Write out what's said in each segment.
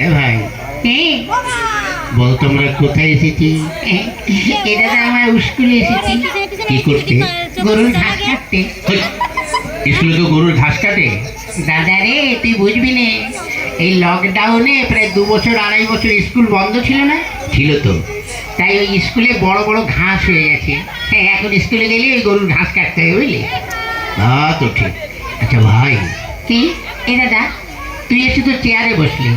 এ ভাই বল তোমরা কোথায় এসেছি? এটা তো আমার স্কুলে এসেছি। কি করতে? গরুর ঘাস কাটতে। স্কুলে তো গরুর ঘাস কাটে? দাদা রে, তুই বুঝবি না, এই লকডাউনে প্রায় 2 বছর 2.5 বছর স্কুল বন্ধ ছিল না, ছিল তো। তাই ওই স্কুলে বড় বড় ঘাস হয়ে গেছে। হ্যাঁ, এখন স্কুলে গেলে ওই গরুর ঘাস কাটতে হবে, বুঝলি? তা তো ঠিক। আচ্ছা ভাই, কি এ দাদা, তুই এসে তো চেয়ারে বসলি,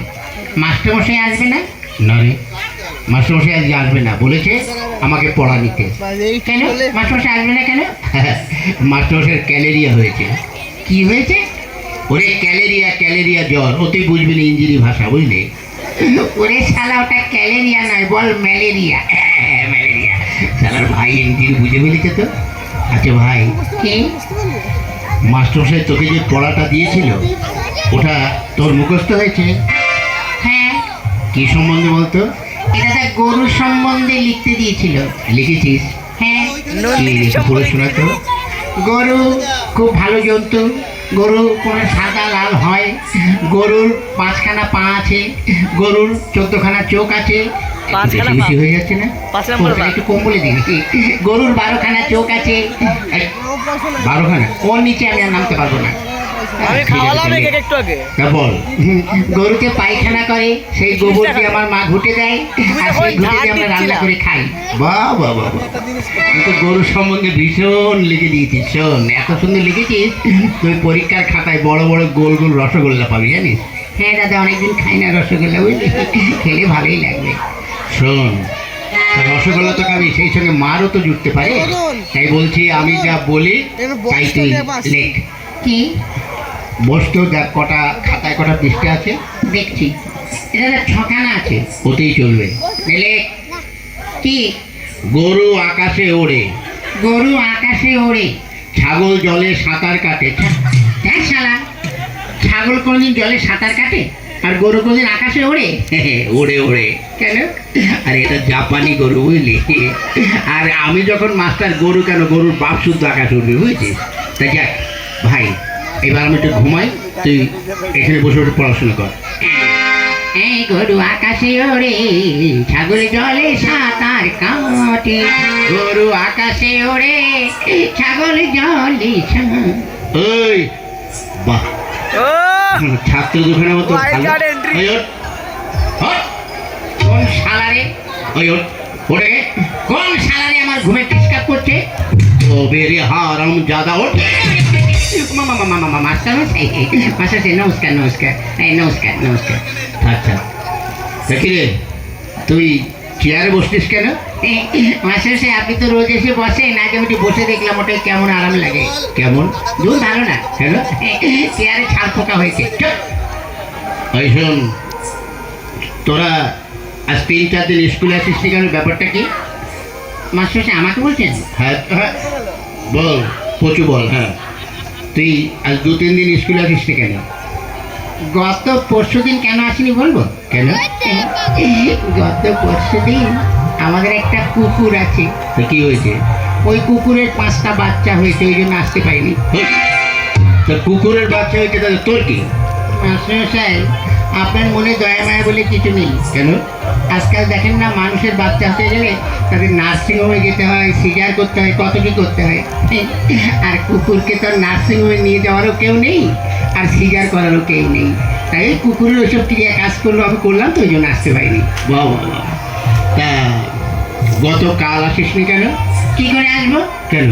মাস্টারমশাই আসবে না? না রে, মাস্টারমশাই আজকে আসবে না, বলেছে আমাকে পড়া নিতে। কেন মাস্টারমশাই আসবে না কেন? মাস্টারমশাইয়ের ক্যালেরিয়া হয়েছে। কি হয়েছে? ওরে ক্যালেরিয়া, ক্যালেরিয়া জ্বর। ও তুই বুঝবি না ইঞ্জিনি ভাষা, বুঝলি? ওরে শালা, ওটা ক্যালেরিয়া নয়, বল ম্যালেরিয়া। ম্যালেরিয়া। শালার ভাই ইঞ্জিনি বুঝে ফেলেছে তো। আচ্ছা ভাই, কি? মাস্টারমশাই তোকে যে পড়াটা দিয়েছিল ওটা তোর মুখস্থ হয়েছে? হ্যাঁ। কি সম্বন্ধে বলতো? এটা তো গরুর সম্বন্ধে লিখতে দিয়েছিল। লিখেছিস? হ্যাঁ। কি পড়ে শোনা তো। গরু খুব ভালো জন্তু। গরু কোনো সাদা লাল হয়। গরুর 5খানা পা আছে। গরুর 14খানা চোখ আছে। বেশি বেশি হয়ে যাচ্ছে না? একটু কম বলে দিন। গরুর 12খানা চোখ আছে। 12খানা? ওর নিচে আমি আর নামতে পারবো না। তা বল। গরুকে পায়খানা করে, সেই গোবর দিয়ে আমার মা ঘুটে দেয়, আর সেই ঘুটে দিয়ে আমরা রান্না করে খাই। বাহ বাহ বাহ বাহ। তুই তো গরুর সম্বন্ধে ভীষণ লিখে দিয়েছিস। শোন, এত সুন্দর লিখেছিস, তুই পরীক্ষার খাতায় বড় বড় গোল গোল রসগোল্লা পাবি, জানিস? হ্যাঁ দাদা, অনেকদিন খাই না রসগোল্লা, বুঝলি? খেলে ভালোই লাগবে। শোন, রসগোল্লা তো খাবি, সেই সঙ্গে মারও তো জুটতে পারে। তাই বলছি, আমি যা বলি তাই তুই লেখ। কি? বসতো দেখ কটা খাতায় কটা পৃষ্ঠা আছে। দেখছি, এটা তো 6খানা আছে। ওতেই চলবে। লেখ। কি? গরু আকাশে ওড়ে, গরু আকাশে ওড়ে, ছাগল জলে সাঁতার কাটে। দেখ শালা, ছাগল কোনোদিন জলে সাঁতার কাটে আর গরু কোনোদিন আকাশে ওড়ে? ওড়ে ওড়ে। কেন? আর এটা জাপানি গরু, বুঝলি? আর আমি যখন মাস্টার, গরু কেন, গরুর বাপ শুদ্ধ আকাশ উঠবে, বুঝছিস? তাই যাক ভাই, এবার আমি একটু ঘুমাই, তুই এখানে বসে বসে পড়াশোনা কর। এই গরু আকাশে ওড়ে, ছাগল জলে সাঁতার কাটে। গরু আকাশে ওড়ে, ছাগল জলে ওই বাহ, ছাত্র দুখানা মতো ভালো। ওই ওঠ, ওঠ। কোন শালারে? ওই ওঠ, ওঠে। কোন শালারে আমার ঘুমে ডিস্টার্ব করছে? ও বেরে হারাম জাদা, ওঠ। মাস্টার নমস্কার নমস্কার। এই নমস্কার নমস্কার। আচ্ছা, দেখি রে, তুই চেয়ারে বসছিস কেন? মাস্টার, আপনি তো রোজ এসে বসেন, আজ আমি একটু বসে দেখলাম, ওটাই কেমন আরাম লাগে। কেমন? দুধ ভালো না কেন? চেয়ারে ছাল পোকা হয়েছে। ওই শোন, তোরা আজ 3-4 দিন স্কুলে আসিস নি কেন, ব্যাপারটা কি? মাস্টার আমাকে বলছেন? হ্যাঁ হ্যাঁ, বল পচু বল। হ্যাঁ, তুই আজ 2-3 দিন স্কুলে আসিস নি কেন? গত পরশুদিন কেন আসিনি বলবো? কেন? গত পরশুদিন আমাদের একটা কুকুর আছে। তো কি হয়েছে? ওই কুকুরের 5টা বাচ্চা হয়েছে, ওই জন্য আসতে পারিনি। তোর কুকুরের বাচ্চা হয়েছে, তাহলে তোর কি? মাস্টারমশাই, আপনার মনে দয়া মায়া বলে কিছু নেই। কেন? আজকাল দেখেন না, মানুষের বাচ্চা হতে গেলে তাদের নার্সিংহোমে যেতে হয়, সিজার করতে হয়, কত কি করতে হয়। আর কুকুরকে তো নার্সিংহোমে নিয়ে যাওয়ারও কেউ নেই, আর সিজার করারও কেউ নেই। তাই কুকুরের ওইসব ক্রিয়া কাজ করলো, আমি করলাম, তো ওই জন্য আসতে পারিনি। বাহ বাহ বাহ। তা গতকাল আসিস নি কেন? কি করে আসবো? কেন?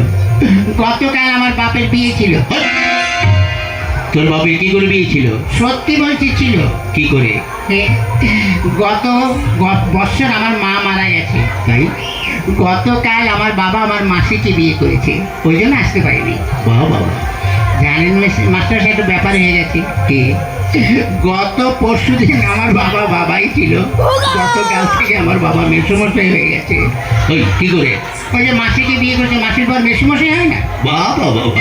গতকাল আমার বাপের বিয়ে ছিল। তোর বাপের কি করে বিয়ে ছিল? সত্যি বলছি, ছিল। কি করে? গত বছর আমার মা মারা গেছে, তাই গতকাল আমার বাবা আমার মাসিকে বিয়ে করেছে, ওই জন্য আসতে পারিনি। বাহ বাবা। জানেন মাস্টার, একটু ব্যাপার হয়ে গেছে। কি? গত পরশুদিন আমার বাবা বাবাই ছিল, গতকাল থেকে আমার বাবা মেসোমশাই হয়ে গেছে। ওই কি করে? ওই যে মাসিকে বিয়ে করেছে, মাসির পর মেসোমশাই হয় না? বাহ বাহ বাবা,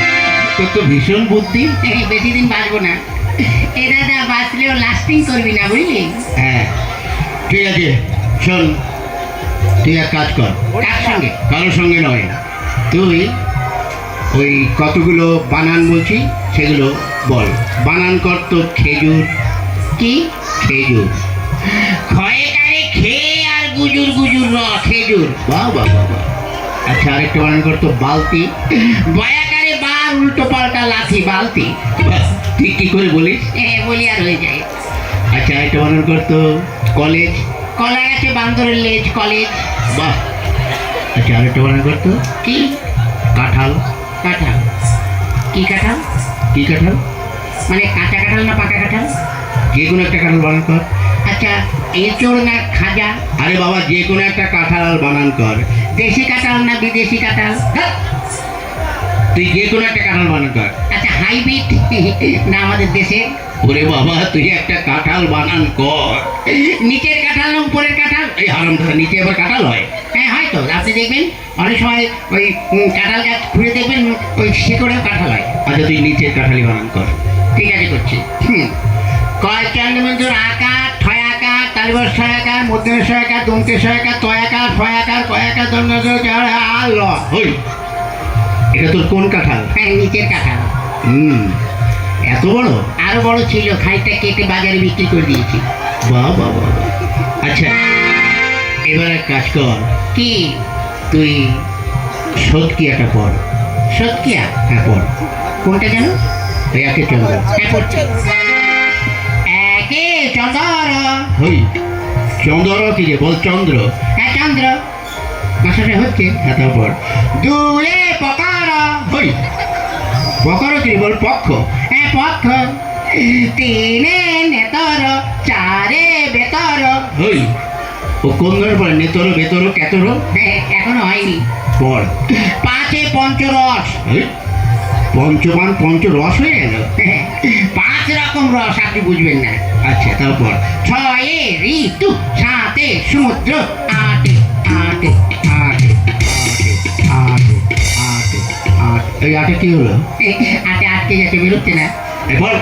তোর তো ভীষণ বুদ্ধি। বেশি দিন বাঁচবো না। এ দাদা, বাঁচলেও লাস্টিং করবি না, বুঝলি? হ্যাঁ ঠিক আছে, শোন, তুই এক কাজ কর। কার সঙ্গে? কারোর সঙ্গে নয়, তুই ওই কতগুলো বানান বলছি সেগুলো বল। বানান কর তো খেজুর। কি? খেজুর। ক্ষয়ে কারে খেয়ে আর গুজুর গুজুর খেজুর। বাহ বাহ বাহ বাহ। আচ্ছা আরেকটা বানান করতো বালতি। বয়াকারে বার উল্টো পাল্টা লাথি বালতি। বাহ, ঠিক কি করে বলিস? বলি আর হয়ে যায়। আচ্ছা আরেকটা বানান করতো কলেজ। কলা গাছে বান্দরের লেজ কলেজ। বাহ। আচ্ছা আরেকটা বানান করতো কি? কাঁঠাল। কাঁঠাল। কি কাঁঠাল? কি কাঁঠাল? মানে কাঁচা কাঁঠাল না পাকা কাঁঠাল? যে কোনো একটা কাঁঠাল বানান কর। আচ্ছা এঁচোড় না খাজা? আরে বাবা যে কোনো একটা কাঁঠাল বানান কর। দেশি কাঁঠাল না বিদেশি কাঁঠাল? হ্যাঁ, তুই যে কোনো একটা কাঁঠাল বানান কর। আচ্ছা হাইব্রিড না আমাদের দেশে? ওরে বাবা তুই একটা কাঁঠাল বানান কর। নিচের কাঁঠাল না উপরের কাঁঠাল? এই হারামটা নিচে আবার কাঁঠাল হয়? হ্যাঁ হয়তো, আপনি দেখবেন অনেক সময় ওই কাঁঠাল গাছ ঘুরে দেখবেন ওই শিকড়েও কাঁঠাল হয়। আচ্ছা তুই নিচের কাঁঠালই বানান কর। ঠিক আছে করছি। কয় চন্দ্রবিন্দুর আকার ছয় আকার তালিবর ছয় আকার মধ্যমের ছয় আকার দমকে ছয় আকার তয় আকার ছয় আকার কয় আকার দন্ড ল। হই, এটা তোর কোন কাঁঠাল? হ্যাঁ নিচের কাঁঠাল। এত বড়? আরো বড় ছিল, খানিকটা কেটে বাজারে বিক্রি করে দিয়েছি। বাহ বাহ বাহ বাহ। আচ্ছা এবার এক কাজ কর, কি? তুই সৎকিয়াটা পড়। সত্যিয়া? হ্যাঁ পড়। কোনটা যেন? এই একে চন্দ্র। হ্যাঁ পড়ছি। একে চন্দ্র। হই, চন্দ্র কি রে বল? চন্দ্র। হ্যাঁ চন্দ্র। মাসাটা হচ্ছে। হ্যাঁ তারপর দুয়ে পকার। হই, পকর কি রে বল? পক্ষ। হ্যাঁ পক্ষ। তিনে নেতর চারে বেতর। হই, ও কোন ধরে পড়ে? নেতর বেতর কেতর? এখনো হয়নি। পড়। পাঁচে পঞ্চরস। হই, পঞ্চমান পঞ্চ রস হয়ে গেল। পাঁচ রকম রস আপনি বুঝবেন না। আচ্ছা তারপর ছয়ে ঋতু সাতে সমুদ্র আটে আটে আটে আটে আটে আট। এই আটে কি হলো? আটে আটকে যাচ্ছে, বেরোচ্ছে না। বল।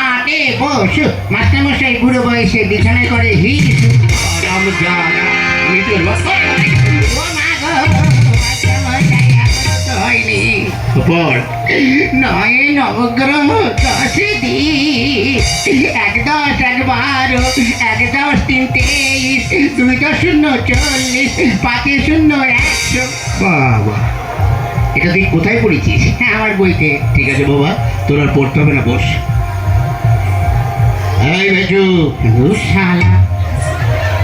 আটে বসু মাস্টারমশাই বুড়ো বয়সে বিছানায় করে হিসু। রাম জানা নিতে ও মা গো, মাস্টারমশাই এখনো তো হয়নি। পড়। নয় নবগ্রহ দশে দিন এক দশ এক বারো এক দশ তিন তেইশ দুই দশ শূন্য 40 পাঁচে শূন্য 100। বাবা, এটা তুই কোথায় পড়েছিস? আমার বইতে। ঠিক আছে বাবা, তোর আর পড়তে হবে না, বস। এই বেচু, ধুসালা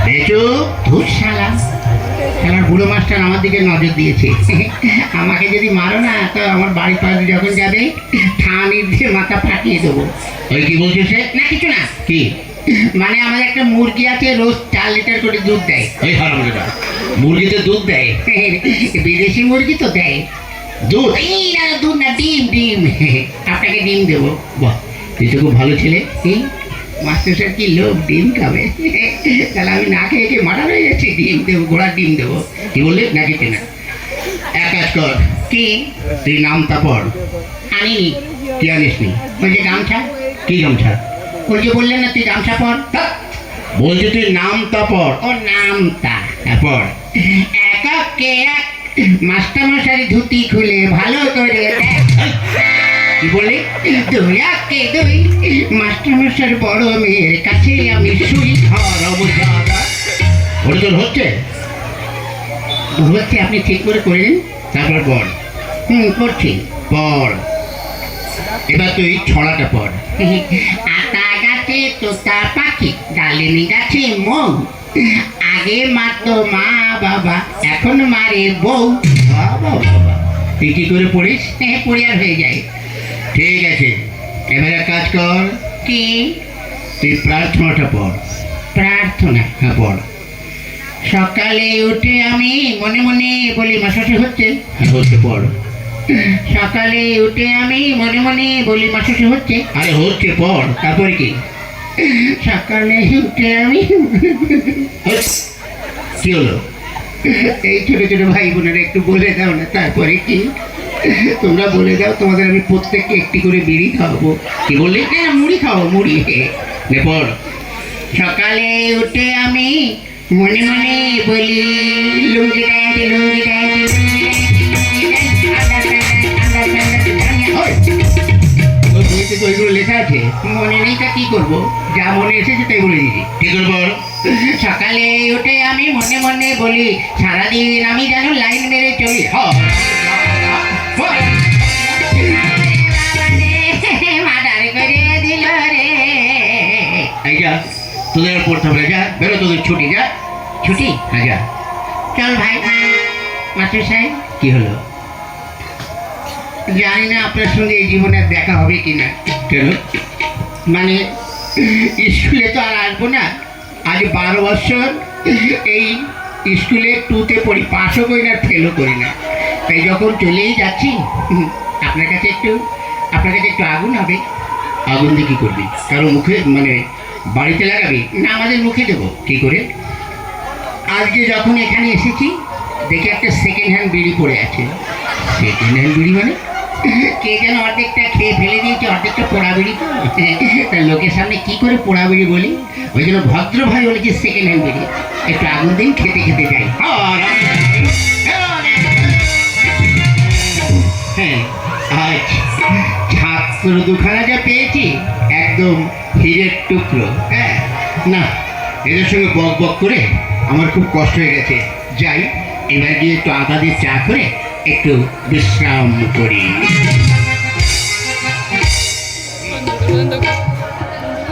বেচু। ধুসালা আমার বুড়ো মাস্টার আমার দিকে নজর দিয়েছে। আমাকে যদি মারো না তো আমার বাড়ির পাশে যখন যাবে ঠানির দিয়ে মাথা ফাটিয়ে দেবো। ওই কি বলছিস রে? না কিছু না, কি? মানে আমাদের একটা মুরগি আছে, রোজ 4 লিটার করে দুধ দেয়। এই হারাম যেটা মুরগিতে দুধ দেয়? বিদেশি মুরগি তো দেয় দুধ? এই না দুধ না, ডিম ডিম। আপনাকে ডিম দেবো। বাহ, তুই তো খুব ভালো ছেলে। মাস্টার স্যার কি লোক ডিম খাবে? তাহলে আমি না খেয়ে খেয়ে মারা হয়ে যাচ্ছি। ডিম দেবো, ঘোড়ার ডিম দেবো। কি বললি? না খেতে না। এক কাজ কর, কি? তুই নামটা পড়। আনিনি। কি আনিস নি? ওই যে গামছা, কি গামছা? ওই যে বললেন না তুই গামছা পর। বলছি তুই নামটা পড়। ও নামটা হ্যাঁ পড়। এককে এক মাস্টারমশারি ধুতি খুলে ভালো করে দেখ। কি বললি? দুই একে দুই মাস্টারমশার বড় মেয়ের কাছে আমি শুই। ওটা তোর হচ্ছে? হচ্ছে, আপনি ঠিক করে করে দিন। তারপর পড়। করছি। পড়। এবার তুই ছড়াটা পড়। আতা গাছে তোতা পাখি ডালিনী গাছে মৌ আগে মারতো মা বাবা এখন মারে বউ। বাবা বাবা, তুই কি করে পড়িস? পরিবার হয়ে যায়। ঠিক আছে, এবার এক কাজ কর, কি? তুই প্রার্থনাটা পড়। প্রার্থনা? হ্যাঁ পড়। সকালে উঠে আমি মনে মনে বলি মাসাসে হচ্ছে। হ্যাঁ হচ্ছে, পড়। সকালে উঠে আমি মনে মনে বলি মাসাসে হচ্ছে। আরে হচ্ছে, পড়। তারপরে কি? সকালে উঠে আমি কি হলো? এই ছোট ছোট ভাই বোনেরা একটু বলে দাও না তারপরে কি? তোমরা বলে দাও, তোমাদের আমি প্রত্যেককে একটি করে বিড়ি খাওয়াবো। কি বললি? না মুড়ি খাওয়াবো, মুড়ি। নে পড়। সকালে উঠে আমি মনে মনে বলি লুঙ্গি ড্যান্স লুঙ্গি ড্যান্স ওই বইতে কিন্তু ওইগুলো লেখা আছে। মনে নেই তা কি করবো, যা মনে এসেছে তাই বলে দিদি। কি করবো? সকালে উঠে আমি মনে মনে বলি, সারাদিন আমি যেন লাইন মেরে চলি। মার্ডার করে দিল রে। এই যা, তোদের আর পড়তে হবে না, যা বেরো, তোদের ছুটি, যা। ছুটি? হ্যাঁ যা। চল ভাই। মাস্টার সাহেব, কি হলো? জানি না আপনার সঙ্গে এই জীবনে আর দেখা হবে কিনা। কেন? মানে স্কুলে তো আর আসবো না, আজ 12 বছর এই স্কুলে 2তে পড়ি, পাসও করি না ফেলও করি না। তাই যখন চলেই যাচ্ছি, আপনার কাছে একটু আগুন হবে। আগুন দিয়ে কি করবি? কারো মুখে মানে বাড়িতে লাগাবি? না, আমাদের মুখে দেবো। কি করে? আজকে যখন এখানে এসেছি দেখি একটা সেকেন্ড হ্যান্ড বিড়ি পড়ে আছে। সেকেন্ড হ্যান্ড বিড়ি মানে? কে যেন অর্ধেকটা খেয়ে ফেলে দিয়েছে, অর্ধেকটা পোড়া বিড়ি। তো তা লোকের সামনে কি করে পোড়া বিড়ি বলি, ওই জন্য ভদ্র ভাই বলেছি সেকেন্ড হ্যান্ড বিড়ি। একটু আগুন দিন, খেতে খেতে যাই। হ্যাঁ, আজ ছাত্র দুখানা যা পেয়েছি, একদম হীরের টুকরো। হ্যাঁ, না, এদের সঙ্গে বক বক করে আমার খুব কষ্ট হয়ে গেছে। যাই, এবার গিয়ে একটু আদা দিয়ে চা করে একটু বিশ্রাম করি।